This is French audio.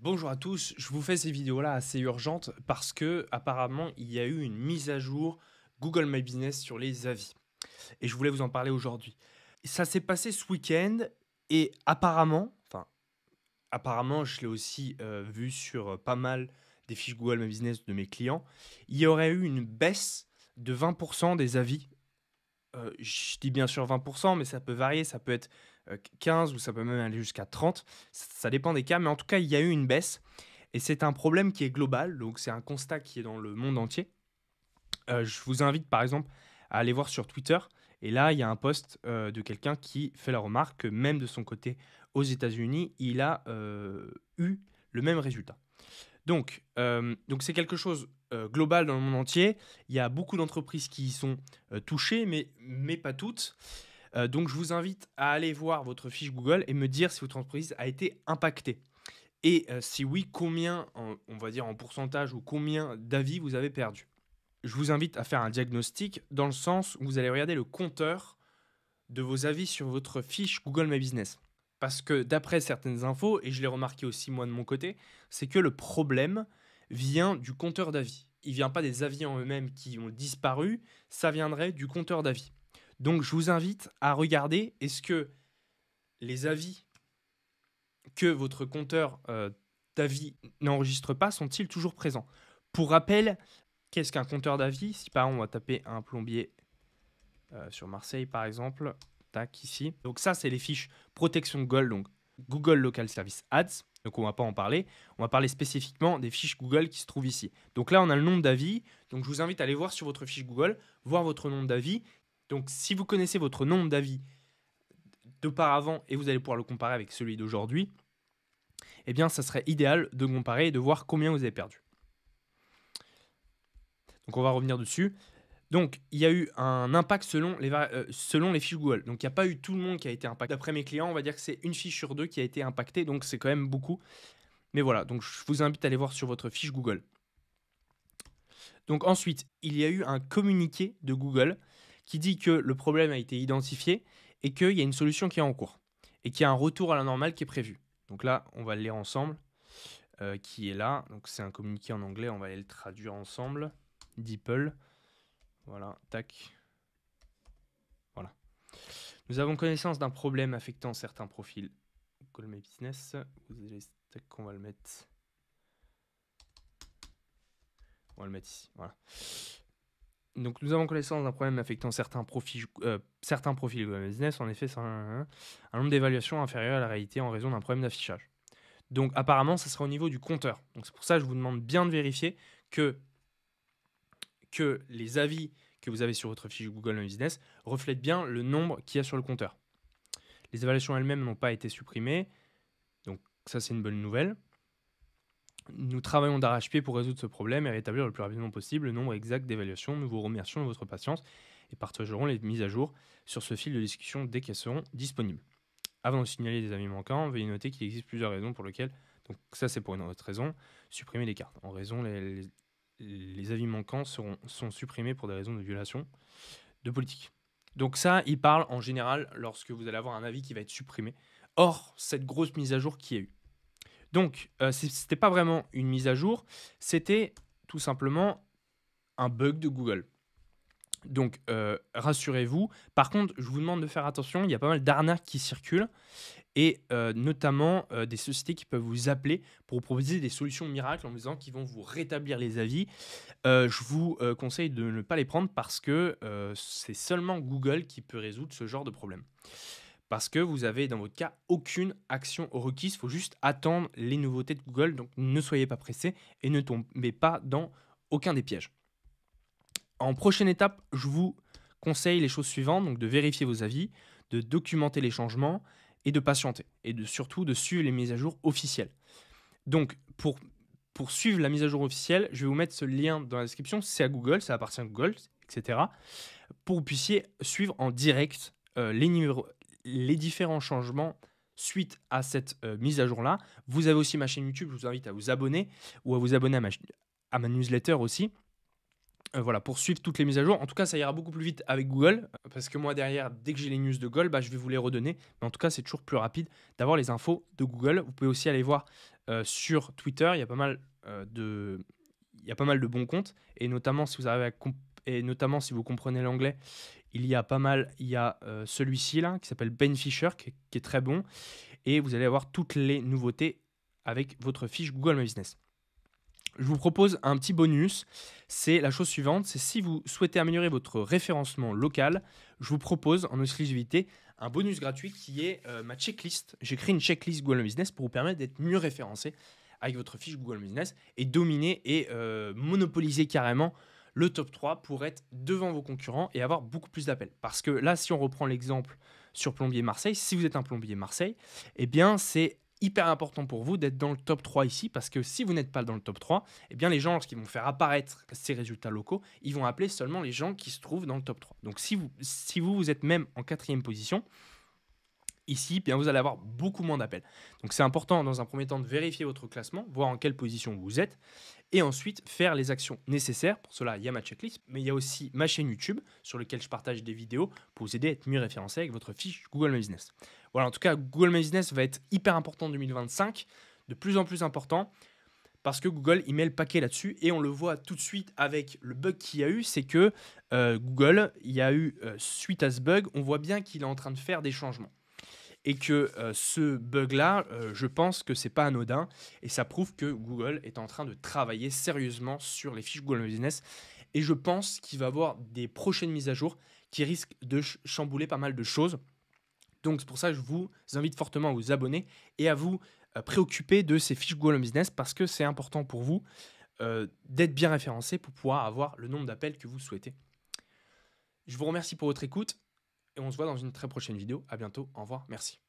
Bonjour à tous, je vous fais ces vidéos-là assez urgentes parce que apparemment il y a eu une mise à jour Google My Business sur les avis et je voulais vous en parler aujourd'hui. Ça s'est passé ce week-end et apparemment je l'ai aussi vu sur pas mal des fiches Google My Business de mes clients, il y aurait eu une baisse de 20% des avis. Je dis bien sûr 20%, mais ça peut varier, ça peut être 15 ou ça peut même aller jusqu'à 30. Ça dépend des cas, mais en tout cas, il y a eu une baisse et c'est un problème qui est global, donc c'est un constat qui est dans le monde entier. Je vous invite par exemple à aller voir sur Twitter et là, il y a un post de quelqu'un qui fait la remarque que même de son côté aux États-Unis, il a eu le même résultat. Donc c'est quelque chose global dans le monde entier. Il y a beaucoup d'entreprises qui y sont touchées, mais pas toutes. Donc je vous invite à aller voir votre fiche Google et me dire si votre entreprise a été impactée. Et si oui, combien, on va dire en pourcentage, ou combien d'avis vous avez perdu. Je vous invite à faire un diagnostic dans le sens où vous allez regarder le compteur de vos avis sur votre fiche Google My Business. Parce que d'après certaines infos, et je l'ai remarqué aussi moi de mon côté, c'est que le problème vient du compteur d'avis. Il ne vient pas des avis en eux-mêmes qui ont disparu, ça viendrait du compteur d'avis. Donc je vous invite à regarder, est-ce que les avis que votre compteur d'avis n'enregistre pas sont-ils toujours présents? Pour rappel, qu'est-ce qu'un compteur d'avis? Si par exemple on va taper un plombier sur Marseille par exemple, tac ici. Donc ça c'est les fiches protection Google, donc Google Local Service Ads. Donc on ne va pas en parler, on va parler spécifiquement des fiches Google qui se trouvent ici. Donc là on a le nombre d'avis, donc je vous invite à aller voir sur votre fiche Google, voir votre nombre d'avis. Donc si vous connaissez votre nombre d'avis d'auparavant et vous allez pouvoir le comparer avec celui d'aujourd'hui, eh bien ça serait idéal de comparer et de voir combien vous avez perdu. Donc on va revenir dessus. Donc, il y a eu un impact selon les fiches Google. Donc, il n'y a pas eu tout le monde qui a été impacté. D'après mes clients, on va dire que c'est une fiche sur deux qui a été impactée. Donc, c'est quand même beaucoup. Mais voilà, donc je vous invite à aller voir sur votre fiche Google. Donc, ensuite, il y a eu un communiqué de Google qui dit que le problème a été identifié et qu'il y a une solution qui est en cours. Et qu'il y a un retour à la normale qui est prévu. Donc là, on va le lire ensemble. Qui est là. Donc, c'est un communiqué en anglais. On va aller le traduire ensemble. DeepL. Voilà, tac. Voilà. Nous avons connaissance d'un problème affectant certains profils Google My Business. On va le mettre. On va le mettre ici. Voilà. Donc nous avons connaissance d'un problème affectant certains profils Google My Business. En effet, c'est un nombre d'évaluations inférieur à la réalité en raison d'un problème d'affichage. Donc apparemment, ça sera au niveau du compteur. Donc c'est pour ça que je vous demande bien de vérifier que les avis que vous avez sur votre fiche Google My Business reflètent bien le nombre qu'il y a sur le compteur. Les évaluations elles-mêmes n'ont pas été supprimées, donc ça c'est une bonne nouvelle. Nous travaillons d'arrache-pied pour résoudre ce problème et rétablir le plus rapidement possible le nombre exact d'évaluations. Nous vous remercions de votre patience et partagerons les mises à jour sur ce fil de discussion dès qu'elles seront disponibles. Avant de signaler des avis manquants, veuillez noter qu'il existe plusieurs raisons pour lesquelles, donc ça c'est pour une autre raison, supprimer les cartes. En raison, les avis manquants sont supprimés pour des raisons de violation de politique. Donc ça, il parle en général lorsque vous allez avoir un avis qui va être supprimé. Or, cette grosse mise à jour qui a eu. Donc, ce n'était pas vraiment une mise à jour, c'était tout simplement un bug de Google. Donc, rassurez-vous. Par contre, je vous demande de faire attention, il y a pas mal d'arnaques qui circulent et notamment des sociétés qui peuvent vous appeler pour vous proposer des solutions miracles en vous disant qu'ils vont vous rétablir les avis. Je vous conseille de ne pas les prendre parce que c'est seulement Google qui peut résoudre ce genre de problème. Parce que vous avez dans votre cas aucune action requise, il faut juste attendre les nouveautés de Google, donc ne soyez pas pressés et ne tombez pas dans aucun des pièges. En prochaine étape, je vous conseille les choses suivantes, donc de vérifier vos avis, de documenter les changements et de patienter. Et surtout de suivre les mises à jour officielles. Donc pour suivre la mise à jour officielle, je vais vous mettre ce lien dans la description, c'est à Google, ça appartient à Google, etc. Pour que vous puissiez suivre en direct les différents changements suite à cette mise à jour-là. Vous avez aussi ma chaîne YouTube, je vous invite à vous abonner ou à vous abonner à ma newsletter aussi. Voilà, pour suivre toutes les mises à jour. En tout cas, ça ira beaucoup plus vite avec Google, parce que moi derrière, dès que j'ai les news de Google, bah, je vais vous les redonner. Mais en tout cas, c'est toujours plus rapide d'avoir les infos de Google. Vous pouvez aussi aller voir sur Twitter, il y a pas mal de bons comptes, et notamment si vous arrivez et notamment si vous comprenez l'anglais, il y a celui-ci là qui s'appelle Ben Fisher qui est très bon, et vous allez avoir toutes les nouveautés avec votre fiche Google My Business. Je vous propose un petit bonus, c'est la chose suivante, c'est si vous souhaitez améliorer votre référencement local, je vous propose en exclusivité un bonus gratuit qui est ma checklist. J'ai créé une checklist Google My Business pour vous permettre d'être mieux référencé avec votre fiche Google My Business et dominer et monopoliser carrément le top 3 pour être devant vos concurrents et avoir beaucoup plus d'appels. Parce que là, si on reprend l'exemple sur Plombier Marseille, si vous êtes un plombier Marseille, eh bien c'est hyper important pour vous d'être dans le top 3 ici, parce que si vous n'êtes pas dans le top 3, eh bien les gens, lorsqu'ils vont faire apparaître ces résultats locaux, ils vont appeler seulement les gens qui se trouvent dans le top 3. Donc si vous êtes même en 4e position, ici, bien, vous allez avoir beaucoup moins d'appels. Donc c'est important dans un premier temps de vérifier votre classement, voir en quelle position vous êtes, et ensuite faire les actions nécessaires. Pour cela, il y a ma checklist, mais il y a aussi ma chaîne YouTube sur laquelle je partage des vidéos pour vous aider à être mieux référencé avec votre fiche Google My Business. Voilà, en tout cas, Google My Business va être hyper important en 2025, de plus en plus important, parce que Google, il met le paquet là-dessus, et on le voit tout de suite avec le bug qu'il y a eu, c'est que Google, il y a eu, suite à ce bug, on voit bien qu'il est en train de faire des changements. Et que ce bug-là, je pense que c'est pas anodin, et ça prouve que Google est en train de travailler sérieusement sur les fiches Google My Business, et je pense qu'il va y avoir des prochaines mises à jour qui risquent de chambouler pas mal de choses. Donc c'est pour ça que je vous invite fortement à vous abonner et à vous préoccuper de ces fiches Google My Business, parce que c'est important pour vous d'être bien référencé pour pouvoir avoir le nombre d'appels que vous souhaitez. Je vous remercie pour votre écoute, et on se voit dans une très prochaine vidéo. À bientôt, au revoir, merci.